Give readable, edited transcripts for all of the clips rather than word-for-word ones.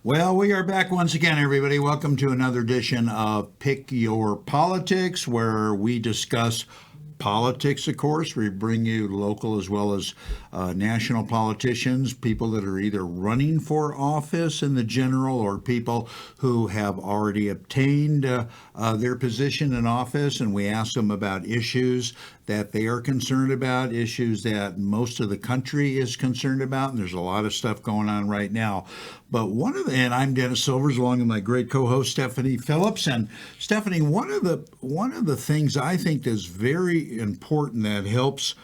Well, we are back once again, everybody. Welcome to another edition of Pick Your Politics, where we discuss politics, of course. We bring you local as well as national politicians, people that are either running for office in the general or people who have already obtained their position in office. And we ask them about issues that they are concerned about, issues that most of the country is concerned about. And there's a lot of stuff going on right now. But and I'm Dennis Silvers, along with my great co-host Stephanie Phillips. And Stephanie, one of the things I think is very important that helps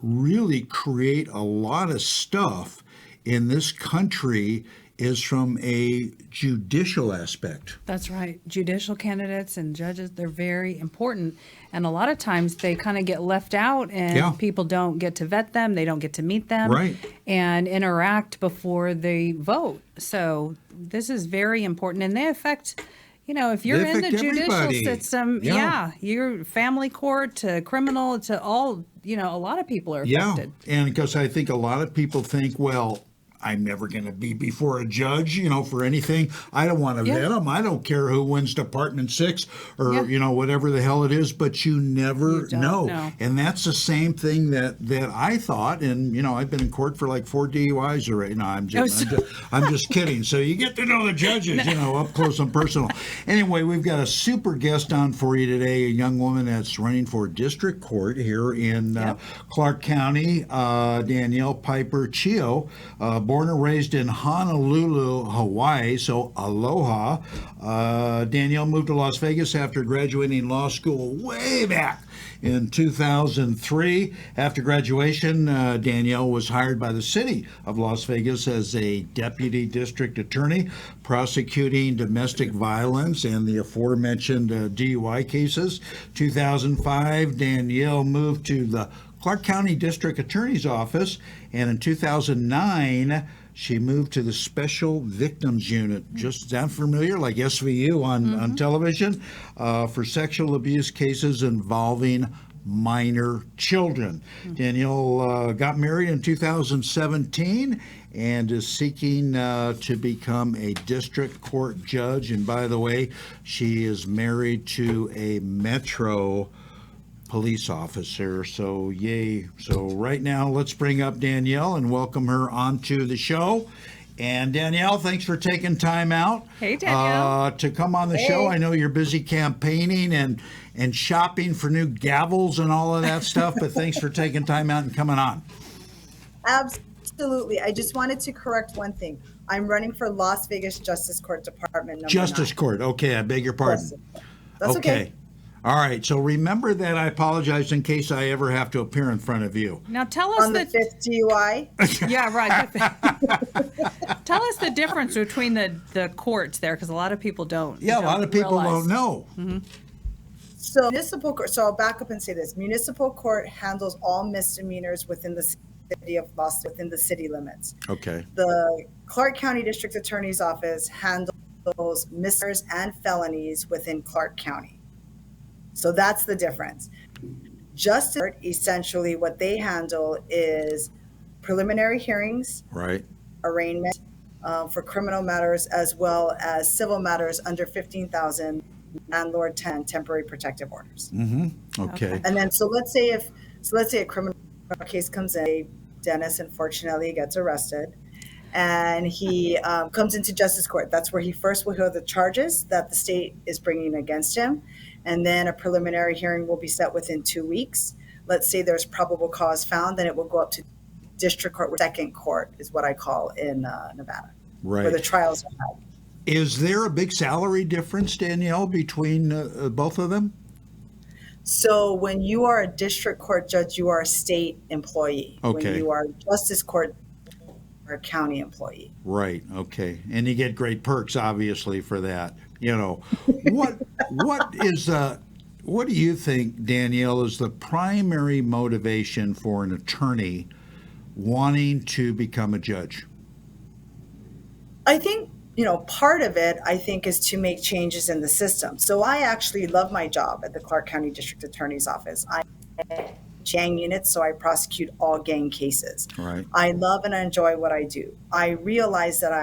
really create a lot of stuff in this country is from a judicial aspect. That's right. Judicial candidates and judges, they're very important. And a lot of times they kind of get left out and people don't get to vet them. They don't get to meet them and interact before they vote. So this is very important. And they affect, if you're in the judicial system, your family court to criminal to all, a lot of people are affected. Yeah. And because I think a lot of people think, well, I'm never going to be before a judge, for anything. I don't want to vet them. I don't care who wins Department 6 or, whatever the hell it is, but you never know. And that's the same thing that I thought. And, I've been in court for like 4 DUIs already. No, I'm just kidding. So you get to know the judges, up close and personal. Anyway, we've got a super guest on for you today, a young woman that's running for district court here in Clark County, Danielle Pieper Chio, born and raised in Honolulu, Hawaii, so aloha. Danielle moved to Las Vegas after graduating law school way back in 2003. After graduation, Danielle was hired by the city of Las Vegas as a deputy district attorney, prosecuting domestic violence and the aforementioned DUI cases. 2005, Danielle moved to the Clark County District Attorney's Office, and in 2009, she moved to the Special Victims Unit. Just sound familiar, like SVU on television, for sexual abuse cases involving minor children. Danielle got married in 2017 and is seeking to become a district court judge. And by the way, she is married to a Metro police officer. So yay. So right now, let's bring up Danielle and welcome her onto the show. And Danielle, thanks for taking time out to come on the show. I know you're busy campaigning and shopping for new gavels and all of that stuff, but thanks for taking time out and coming on. Absolutely. I just wanted to correct one thing. I'm running for Las Vegas Justice Court Department number Justice 9. Court. Okay, I beg your pardon. That's okay. All right, so remember that I apologize in case I ever have to appear in front of you. Now tell us on the 5th DUI. Yeah, right. Tell us the difference between the courts there, because a lot of people don't. Yeah, a lot of people don't know. Mm-hmm. So municipal court. So I'll back up and say this: municipal court handles all misdemeanors within the city of within the city limits. Okay. The Clark County District Attorney's Office handles misdemeanors and felonies within Clark County. So that's the difference. Justice Court, essentially what they handle is preliminary hearings, arraignment for criminal matters, as well as civil matters under 15,000, landlord 10 temporary protective orders. Okay. And then so let's say a criminal case comes in, Dennis unfortunately gets arrested, and he comes into Justice Court. That's where he first will hear the charges that the state is bringing against him. And then a preliminary hearing will be set within 2 weeks. Let's say there's probable cause found, then it will go up to district court, second court is what I call in Nevada, where the trials are held. Is there a big salary difference, Danielle, between both of them? So when you are a district court judge, you are a state employee. Okay. When you are a justice court, you are a county employee. Right. Okay. And you get great perks, obviously, for that. What do you think, Danielle, is the primary motivation for an attorney wanting to become a judge? I think, part of it, I think, is to make changes in the system. So I actually love my job at the Clark County District Attorney's Office. I gang units, so I prosecute all gang cases. Right. I love and enjoy what I do. I realize that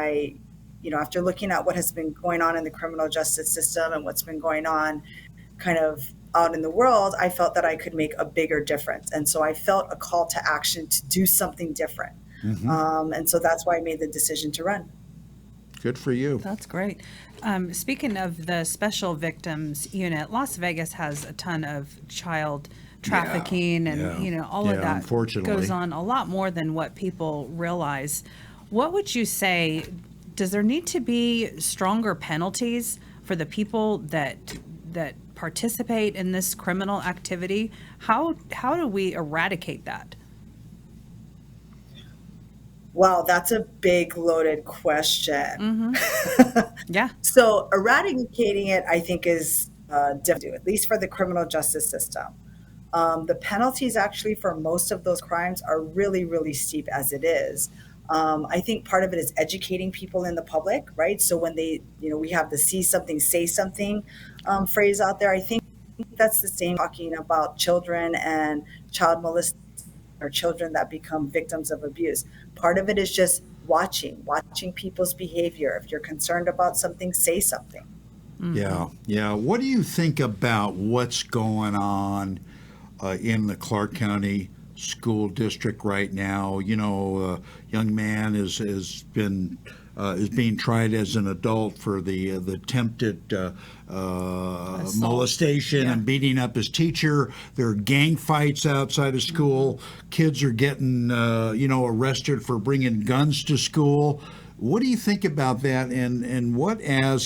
after looking at what has been going on in the criminal justice system and what's been going on kind of out in the world, I felt that I could make a bigger difference. And so I felt a call to action to do something different. And so that's why I made the decision to run. Good for you. That's great. Speaking of the Special Victims Unit, Las Vegas has a ton of child trafficking and all of that goes on a lot more than what people realize. What would you say, does there need to be stronger penalties for the people that participate in this criminal activity? How do we eradicate that? Wow, that's a big loaded question. Yeah. So eradicating it, I think, is difficult, at least for the criminal justice system. The penalties actually for most of those crimes are really, really steep as it is. I think part of it is educating people in the public, right? So when they, we have the see something, say something phrase out there, I think that's the same talking about children and child molestation or children that become victims of abuse. Part of it is just watching people's behavior. If you're concerned about something, say something. Yeah. What do you think about what's going on in the Clark County School District right now? A young man is being tried as an adult for the attempted molestation and beating up his teacher. There are gang fights outside of school. Kids are getting arrested for bringing guns to school. What do you think about that? And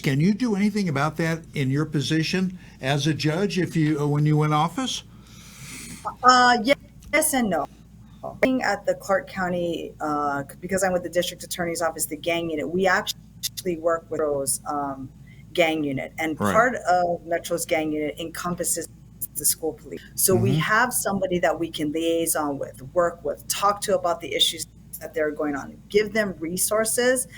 can you do anything about that in your position as a judge when you win office? Yes and no. Being at the Clark County, because I'm with the district attorney's office, the gang unit, we actually work with Metro's gang unit. And part of Metro's gang unit encompasses the school police. So we have somebody that we can liaison with, work with, talk to about the issues that they're going on, give them resources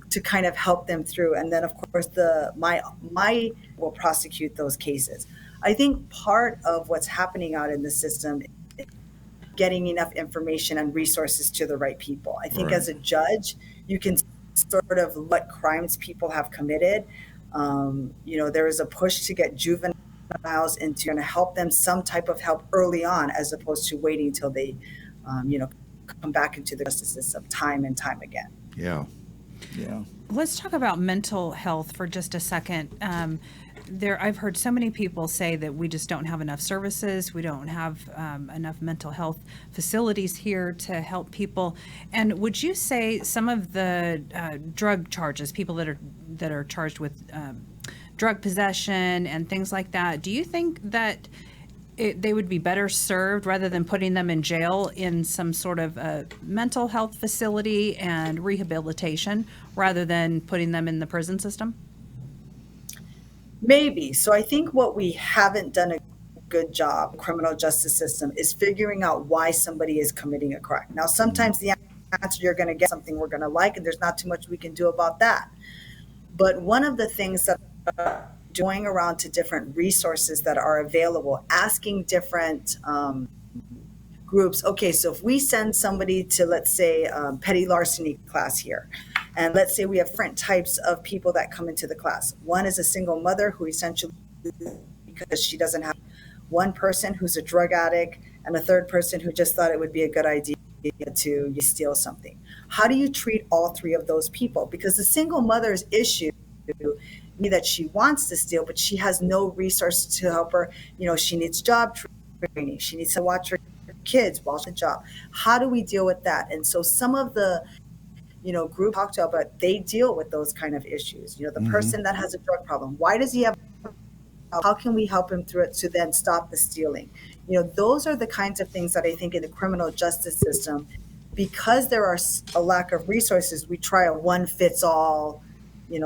to kind of help them through. And then, of course, my will prosecute those cases. I think part of what's happening out in the system is getting enough information and resources to the right people. I think as a judge, you can sort of what crimes people have committed. There is a push to get juveniles into and help them some type of help early on, as opposed to waiting until they, come back into the justice system time and time again. Yeah. Let's talk about mental health for just a second. I've heard so many people say that we just don't have enough services. We don't have enough mental health facilities here to help people. And would you say some of the drug charges, people that are charged with drug possession and things like that, do you think that they would be better served rather than putting them in jail in some sort of a mental health facility and rehabilitation rather than putting them in the prison system? Maybe. So I think what we haven't done a good job, criminal justice system, is figuring out why somebody is committing a crime. Now, sometimes the answer you're going to get something we're going to like, and there's not too much we can do about that. But one of the things that going around to different resources that are available, asking different groups, okay, so if we send somebody to, let's say, petty larceny class here, and let's say we have different types of people that come into the class. One is a single mother who essentially, because she doesn't have one person who's a drug addict, and a third person who just thought it would be a good idea to steal something. How do you treat all three of those people? Because the single mother's issue that she wants to steal, but she has no resources to help her. She needs job training. She needs to watch her kids while she's at the job. How do we deal with that? And so some of the group talked about, they deal with those kind of issues. The person that has a drug problem, why does he have, how can we help him through it to then stop the stealing? Those are the kinds of things that I think in the criminal justice system, because there are a lack of resources, we try a one fits all,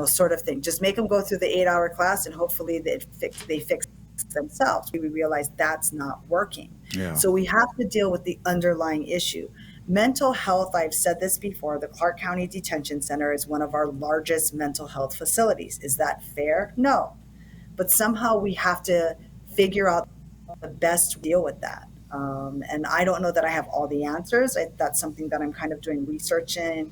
sort of thing. Just make them go through the 8-hour class and hopefully they fix themselves. We realize that's not working. Yeah. So we have to deal with the underlying issue. Mental health, I've said this before, the Clark County Detention Center is one of our largest mental health facilities. Is that fair? No. But somehow we have to figure out the best to deal with that. And I don't know that I have all the answers. That's something that I'm kind of doing research in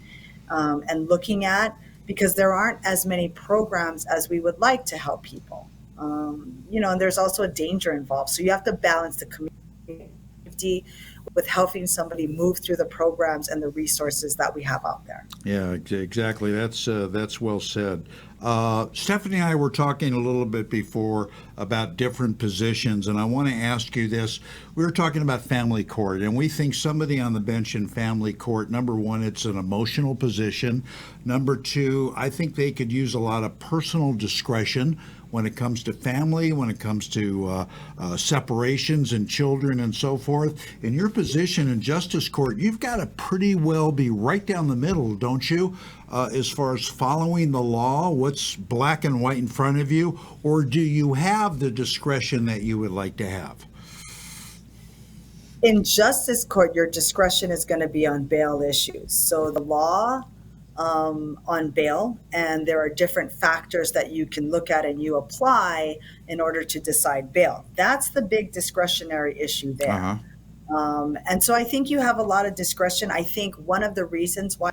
and looking at, because there aren't as many programs as we would like to help people. And there's also a danger involved. So you have to balance the community with helping somebody move through the programs and the resources that we have out there. Yeah, exactly. That's well said. Stephanie and I were talking a little bit before about different positions, and I want to ask you this. We were talking about family court, and we think somebody on the bench in family court, number one, it's an emotional position. Number two, I think they could use a lot of personal discretion when it comes to family, when it comes to separations and children and so forth. In your position in justice court, you've got to pretty well be right down the middle, don't you, as far as following the law, what's black and white in front of you, or do you have the discretion that you would like to have? In justice court, your discretion is going to be on bail issues. So the law on bail, and there are different factors that you can look at and you apply in order to decide bail. That's the big discretionary issue there. And so I think you have a lot of discretion. I think one of the reasons why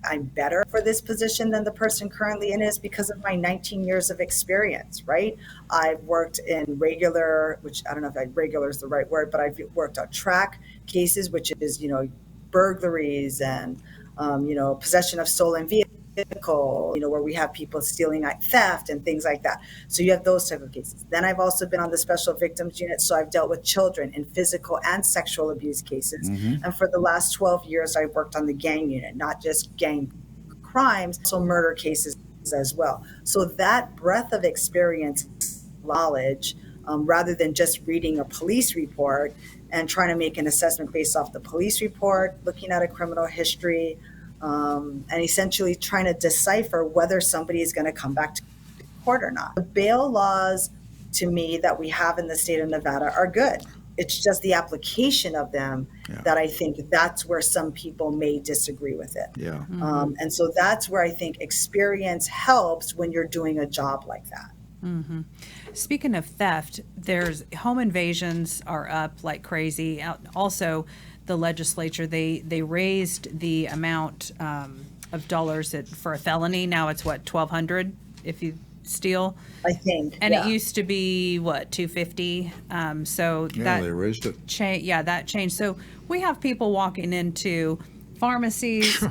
I'm better for this position than the person currently in is because of my 19 years of experience, right? I've worked in regular, which I don't know if regular is the right word, but I've worked on track cases, which is, burglaries and possession of stolen vehicle, where we have people stealing at theft and things like that. So you have those type of cases. Then I've also been on the special victims unit. So I've dealt with children in physical and sexual abuse cases. And for the last 12 years, I've worked on the gang unit, not just gang crimes, also murder cases as well. So that breadth of experience, knowledge, rather than just reading a police report and trying to make an assessment based off the police report, looking at a criminal history, and essentially trying to decipher whether somebody is going to come back to court or not. The bail laws, to me, that we have in the state of Nevada are good. It's just the application of them that I think that's where some people may disagree with it. And so that's where I think experience helps when you're doing a job like that. Speaking of theft, there's home invasions are up like crazy. Also, the legislature, they raised the amount of dollars for a felony. Now it's what, $1,200 if you steal, I think. And it used to be what, $250. So that they raised it. That changed. So we have people walking into pharmacies,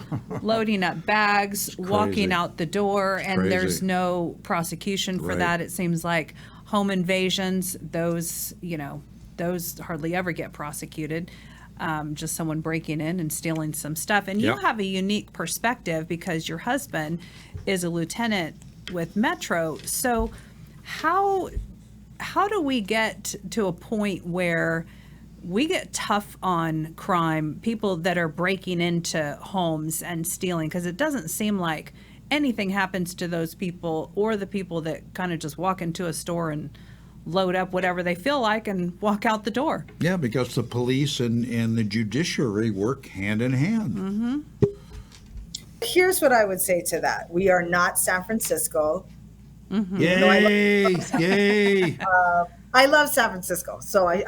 loading up bags, walking out the door, and there's no prosecution for that. It seems like home invasions, those hardly ever get prosecuted. Just someone breaking in and stealing some stuff. And you have a unique perspective because your husband is a lieutenant with Metro. So how do we get to a point where we get tough on crime, people that are breaking into homes and stealing? Because it doesn't seem like anything happens to those people or the people that kind of just walk into a store and load up whatever they feel like and walk out the door. Yeah, because the police and the judiciary work hand in hand. Here's what I would say to that. We are not San Francisco. Yay! Yay! I love San Francisco, so I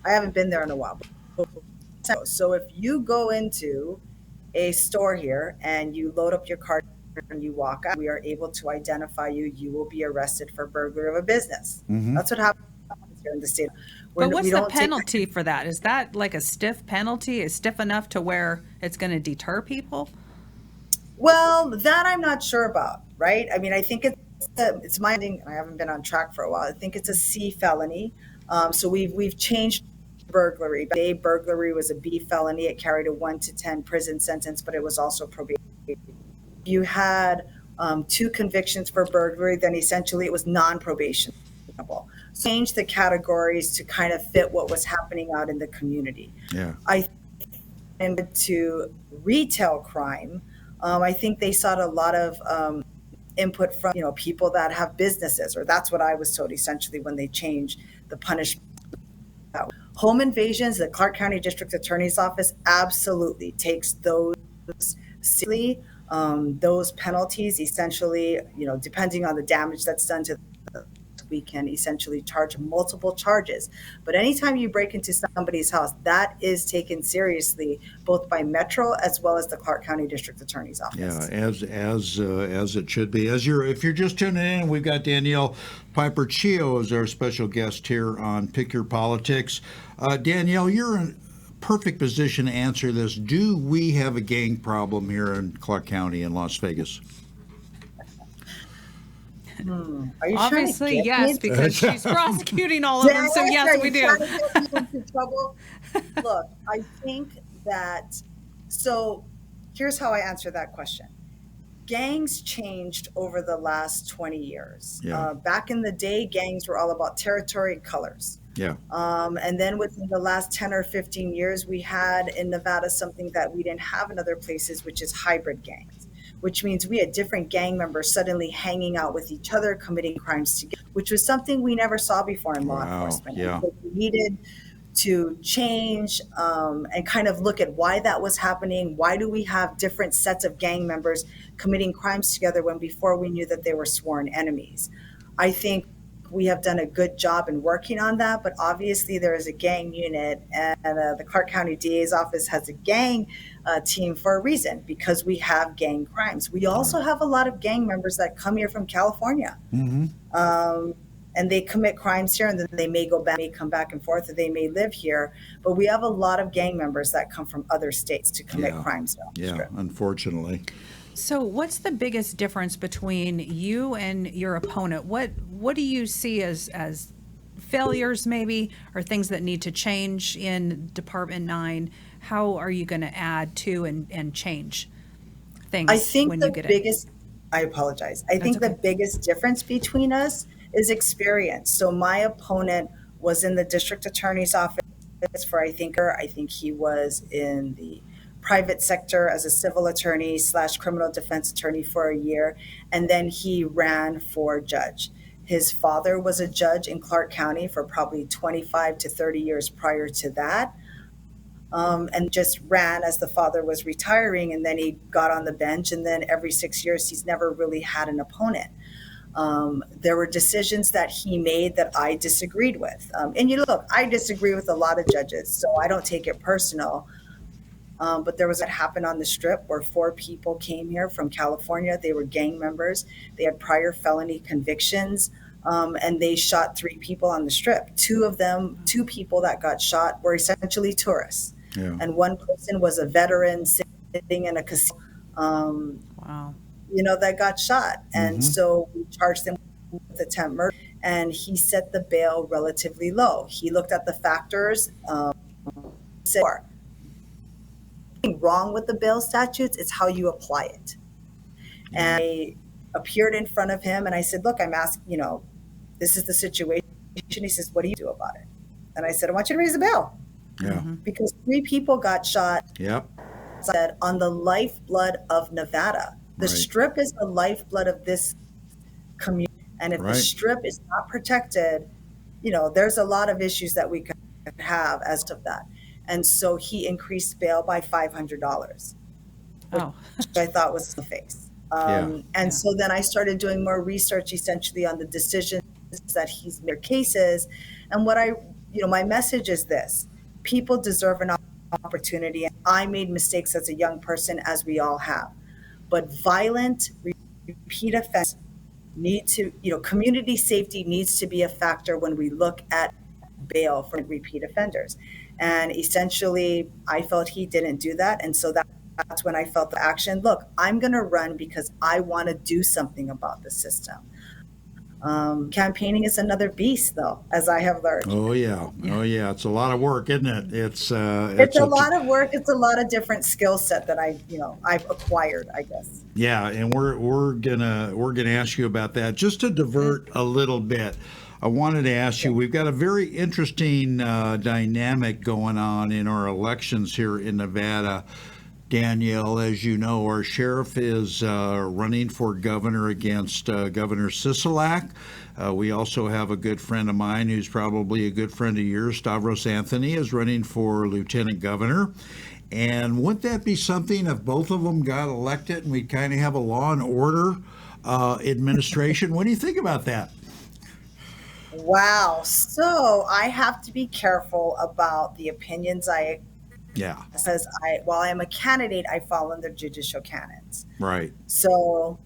haven't been there in a while. So if you go into a store here and you load up your cart and you walk out, we are able to identify you. You will be arrested for burglary of a business. That's what happens here in the state. But what's the penalty for that? Is that like a stiff penalty? Is stiff enough to where it's going to deter people? Well, that I'm not sure about, right? I mean, I think it's my ending. I haven't been on track for a while. I think it's a C felony. So we've changed burglary. A burglary was a B felony. It carried a 1 to 10 prison sentence, but it was also probation. You had 2 convictions for burglary, then essentially it was non-probationable. Change the categories to kind of fit what was happening out in the community. I think to retail crime, I think they sought a lot of input from people that have businesses, or that's what I was told essentially when they changed the punishment. Home invasions, the Clark County District Attorney's Office absolutely takes those seriously. Those penalties essentially, depending on the damage that's done to the we can essentially charge multiple charges. But anytime you break into somebody's house, that is taken seriously both by Metro as well as the Clark County District Attorney's Office. Yeah, as it should be. If you're just tuning in, we've got Danielle Pieper Chio as our special guest here on Pick Your Politics. Danielle, you're in perfect position to answer this. Do we have a gang problem here in Clark County in Las Vegas? Are you Obviously, trying to get yes, me? because she's prosecuting all of them. So yes, we do. Trouble? Look, I think that, so here's how I answer that question. Gangs changed over the last 20 years. Yeah. Back in the day, gangs were all about territory and colors. Yeah. And then within the last 10 or 15 years, we had in Nevada something that we didn't have in other places, which is hybrid gangs, which means we had different gang members suddenly hanging out with each other, committing crimes together, which was something we never saw before in law enforcement. Yeah. So we needed to change and kind of look at why that was happening. Why do we have different sets of gang members committing crimes together when before we knew that they were sworn enemies? I think we have done a good job in working on that, but obviously there is a gang unit, and the Clark County DA's office has a gang team for a reason, because we have gang crimes. We also have a lot of gang members that come here from California. Mm-hmm. And they commit crimes here, and then they may go back, may come back and forth, or they may live here. But we have a lot of gang members that come from other states to commit crimes. Yeah, unfortunately. So what's the biggest difference between you and your opponent? What do you see as failures maybe, or things that need to change in Department 9? How are you going to add to and change things? I think when the you get biggest, I apologize. I think the biggest difference between us is experience. So my opponent was in the district attorney's office for, I think he was in the private sector as a civil attorney / criminal defense attorney for a year. And then he ran for judge. His father was a judge in Clark County for probably 25 to 30 years prior to that. And just ran as the father was retiring, and then he got on the bench, and then every 6 years he's never really had an opponent. There were decisions that he made that I disagreed with. And look, I disagree with a lot of judges, so I don't take it personal. But there was what happened on the Strip where 4 people came here from California. They were gang members. They had prior felony convictions, and they shot 3 people on the Strip. 2 people that got shot were essentially tourists. Yeah. And one person was a veteran sitting in a casino. Wow. That got shot. And so we charged him with attempt murder, and he set the bail relatively low. He looked at the factors, said, nothing wrong with the bail statutes, it's how you apply it. And I appeared in front of him, and I said, look, I'm asking, this is the situation. He says, what do you do about it? And I said, I want you to raise the bail. Yeah. Because 3 people got shot. Yep. Said on the lifeblood of Nevada. The Strip is the lifeblood of this community. And if the Strip is not protected, there's a lot of issues that we could have as of that. And so he increased bail by $500, which I thought was the face. So then I started doing more research essentially on the decisions that he's made cases. And my message is this: people deserve an opportunity. I made mistakes as a young person, as we all have. But violent repeat offense community safety needs to be a factor when we look at bail for repeat offenders. And essentially, I felt he didn't do that. And so that's when I felt the action. Look, I'm going to run because I want to do something about the system. Campaigning is another beast, though, as I have learned. Oh yeah. It's a lot of work, isn't it? It's a lot of work. It's a lot of different skill set that I've acquired, I guess. Yeah, and we're gonna ask you about that. Just to divert a little bit, I wanted to ask you. We've got a very interesting dynamic going on in our elections here in Nevada. Danielle, as you know, our sheriff is running for governor against Governor Sisolak. We also have a good friend of mine who's probably a good friend of yours, Stavros Anthony, is running for lieutenant governor. And wouldn't that be something if both of them got elected and we kind of have a law and order administration? What do you think about that? Wow. So I have to be careful about the opinions I, Yeah. because while I'm a candidate, I fall under judicial canons. Right. So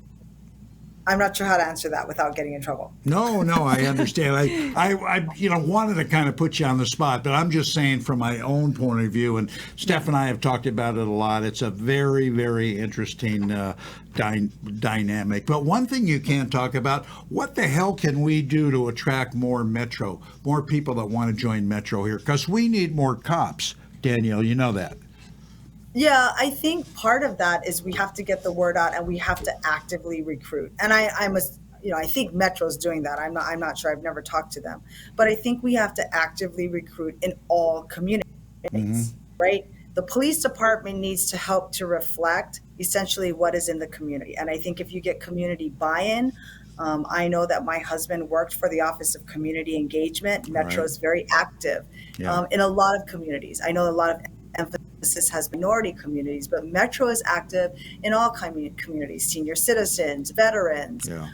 I'm not sure how to answer that without getting in trouble. No, no, I understand. Wanted to kind of put you on the spot, but I'm just saying from my own point of view, and Steph and I have talked about it a lot. It's a very, very interesting dynamic. But one thing you can't talk about: what the hell can we do to attract more people that want to join Metro here? Because we need more cops. Danielle, you know that. Yeah, I think part of that is we have to get the word out and we have to actively recruit. And I think Metro's doing that. I'm not sure. I've never talked to them, but I think we have to actively recruit in all communities, Mm-hmm. right? The police department needs to help to reflect essentially what is in the community. And I think if you get community buy-in, I know that my husband worked for the Office of Community Engagement. Metro Right. is very active Yeah. in a lot of communities. I know a lot of emphasis has minority communities, but Metro is active in all communities, senior citizens, veterans, Yeah.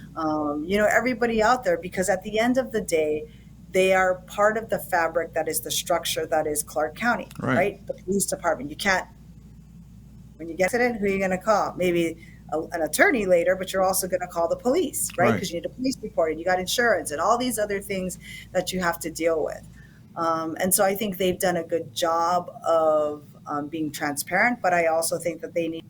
everybody out there, because at the end of the day, they are part of the fabric that is the structure that is Clark County, Right. right? The police department. You can't, when you get it, who are you going to call? Maybe an attorney later, but you're also going to call the police, right? Right. Because you need a police report and you got insurance and all these other things that you have to deal with. And so I think they've done a good job of being transparent, but I also think that they need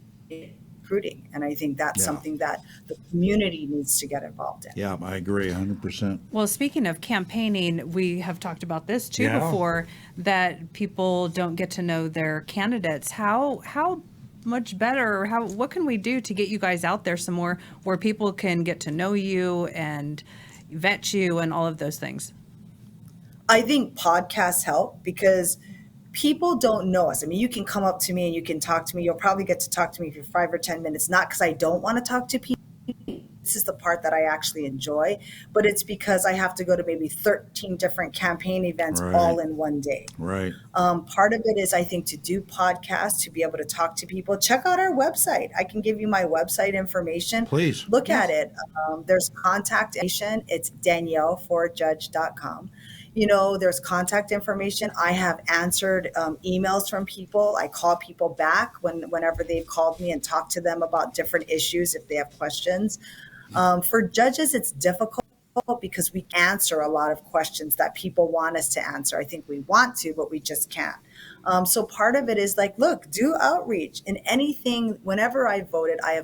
recruiting. And I think that's Yeah. something that the community needs to get involved in. Yeah, I agree 100%. Well, speaking of campaigning, we have talked about this too Yeah. before, that people don't get to know their candidates. How much better, what can we do to get you guys out there some more, where people can get to know you and vet you and all of those things? I think podcasts help because people don't know us. I mean, you can come up to me and you can talk to me. You'll probably get to talk to me for 5 or 10 minutes, not because I don't want to talk to people. This is the part that I actually enjoy, but it's because I have to go to maybe 13 different campaign events Right. all in one day. Right. Part of it is, I think, to do podcasts, to be able to talk to people. Check out our website. I can give you my website information. Please. Look at it. There's contact information. It's danielleforjudge.com. There's contact information. I have answered emails from people. I call people back whenever they've called me and talked to them about different issues if they have questions. For judges, it's difficult because we answer a lot of questions that people want us to answer. I think we want to, but we just can't. So part of it is like, look, do outreach in anything. Whenever I voted, I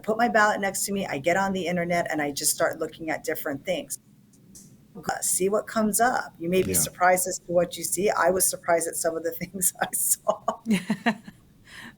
put my ballot next to me, I get on the internet and I just start looking at different things. See what comes up. You may be Yeah. surprised as to what you see. I was surprised at some of the things I saw.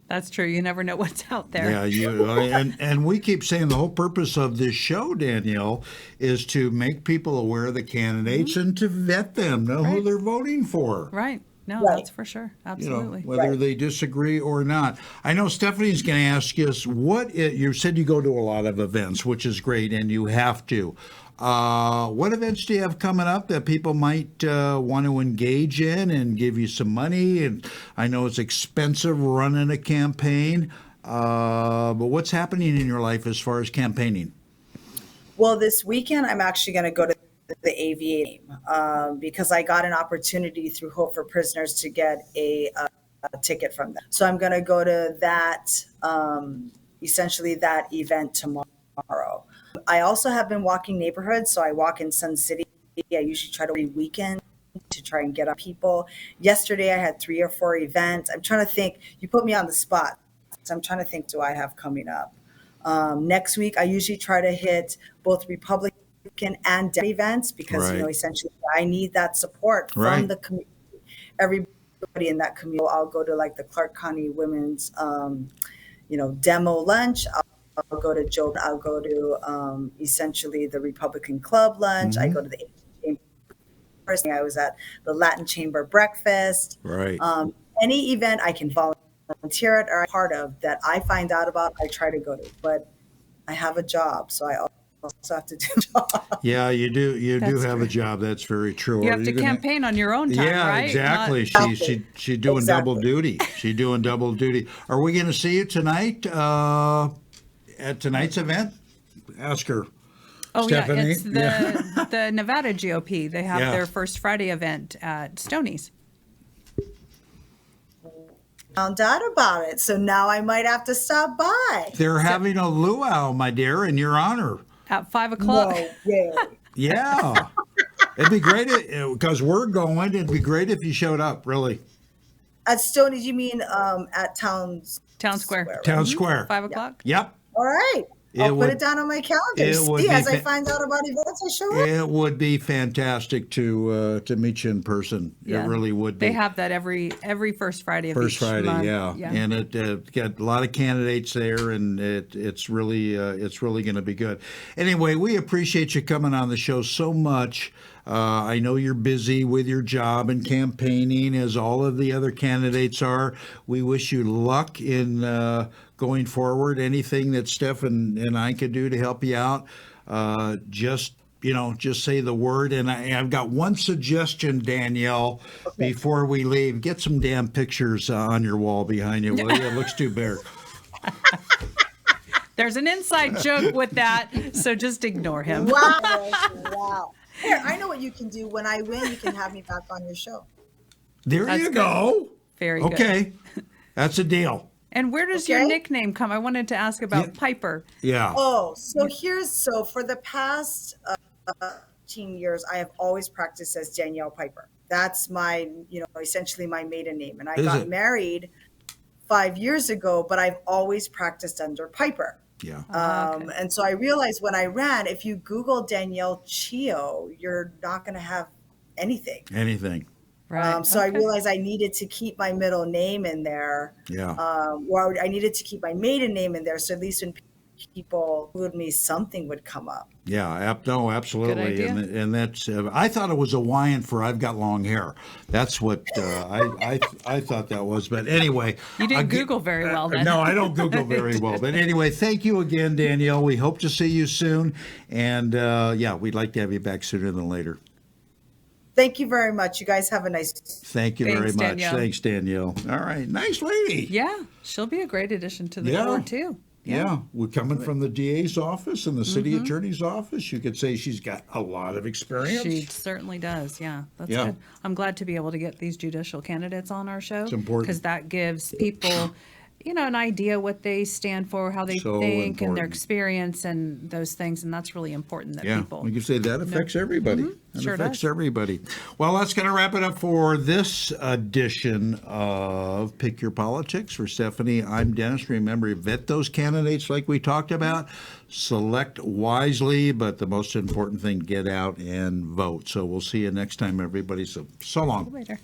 That's true. You never know what's out there. Yeah, and we keep saying the whole purpose of this show, Danielle, is to make people aware of the candidates and to vet them, know who Right. they're voting for. Right. No, Right. that's for sure. Absolutely. Whether Right. they disagree or not. I know Stephanie's going to ask us you said you go to a lot of events, which is great, and you have to. What events do you have coming up that people might want to engage in and give you some money? And I know it's expensive running a campaign, but what's happening in your life as far as campaigning? Well, this weekend, I'm actually going to go to the AVA game because I got an opportunity through Hope for Prisoners to get a ticket from them. So I'm going to go to that, essentially that event tomorrow. I also have been walking neighborhoods. So I walk in Sun City. I usually try to every weekend to try and get up people. Yesterday, I had 3 or 4 events. I'm trying to think. You put me on the spot. So I'm trying to think, do I have coming up? Next week, I usually try to hit both Republican and Democrat events because, Right. essentially I need that support from Right. the community. Everybody in that community. I'll go to like the Clark County Women's, demo lunch. I'll go to I'll go to essentially the Republican Club lunch. I go to the Asian Chamber. I was at the Latin Chamber breakfast. Right. Any event I can volunteer at or part of that I find out about, I try to go to. But I have a job, so I also have to do a job. Yeah, you do. You do That's have a true. job. That's very true. You Are have to gonna- campaign on your own time, Yeah, right? exactly. Not- She's doing double Exactly. duty. She's doing double duty. Are we going to see you tonight at tonight's event? Ask her. Oh, Stephanie? yeah, it's the Nevada GOP. They have their First Friday event at Stoney's. Found out about it, so now I might have to stop by. They're having a luau, my dear, in your honor. At 5 o'clock. No way. Yeah. It'd be great because we're going. It'd be great if you showed up, really. At Stoney's, you mean at Town Square. Right? Town Square. 5 o'clock? Yep. All right. I'll put it down on my calendar. See, as I find out about events, I show up. It would be fantastic to meet you in person. Yeah. It really would be. They have that every First Friday of First each Friday, month. yeah. And it got a lot of candidates there, and it's really going to be good. Anyway, we appreciate you coming on the show so much. I know you're busy with your job and campaigning, as all of the other candidates are. We wish you luck in going forward. Anything that Steph and I could do to help you out, just say the word. And I've got one suggestion, Danielle, before we leave. Get some damn pictures on your wall behind you, will you? It looks too bare. There's an inside joke with that, so just ignore him. Wow. Here, I know what you can do. When I win, you can have me back on your show. There you go. Very good. Okay. That's a deal. And where does your nickname come? I wanted to ask about Pieper. Yeah. Oh, so for the past 15 years, I have always practiced as Danielle Pieper. That's my, essentially my maiden name. And I got married 5 years ago, but I've always practiced under Pieper. Yeah. And so I realized when I ran, if you Google Danielle Chio, you're not going to have anything. Right. So I realized I needed to keep my middle name in there. Yeah. Or I needed to keep my maiden name in there. So at least when people Googled me, something would come up. Yeah, no, absolutely. Good idea. And that's, I thought it was Hawaiian for I've got long hair. That's what I thought that was. But anyway. You didn't Google very well then. No, I don't Google very well. But anyway, thank you again, Danielle. We hope to see you soon. And we'd like to have you back sooner than later. Thank you very much. You guys have a nice. Thank you very much. Danielle. Thanks, Danielle. All right. Nice lady. Yeah, she'll be a great addition to the board too. Yeah, we're coming from the DA's office and the city attorney's office. You could say she's got a lot of experience. She certainly does. Yeah, that's good. I'm glad to be able to get these judicial candidates on our show. It's important. Because that gives people, an idea what they stand for, how they think, and their experience and those things. And that's really important that people. You can say that affects everybody. That Sure affects does. everybody. Well, that's going to wrap it up for this edition of Pick Your Politics. For Stephanie, I'm Dennis. Remember, vet those candidates like we talked about. Select wisely, but the most important thing, get out and vote. So we'll see you next time, everybody. So long. Later.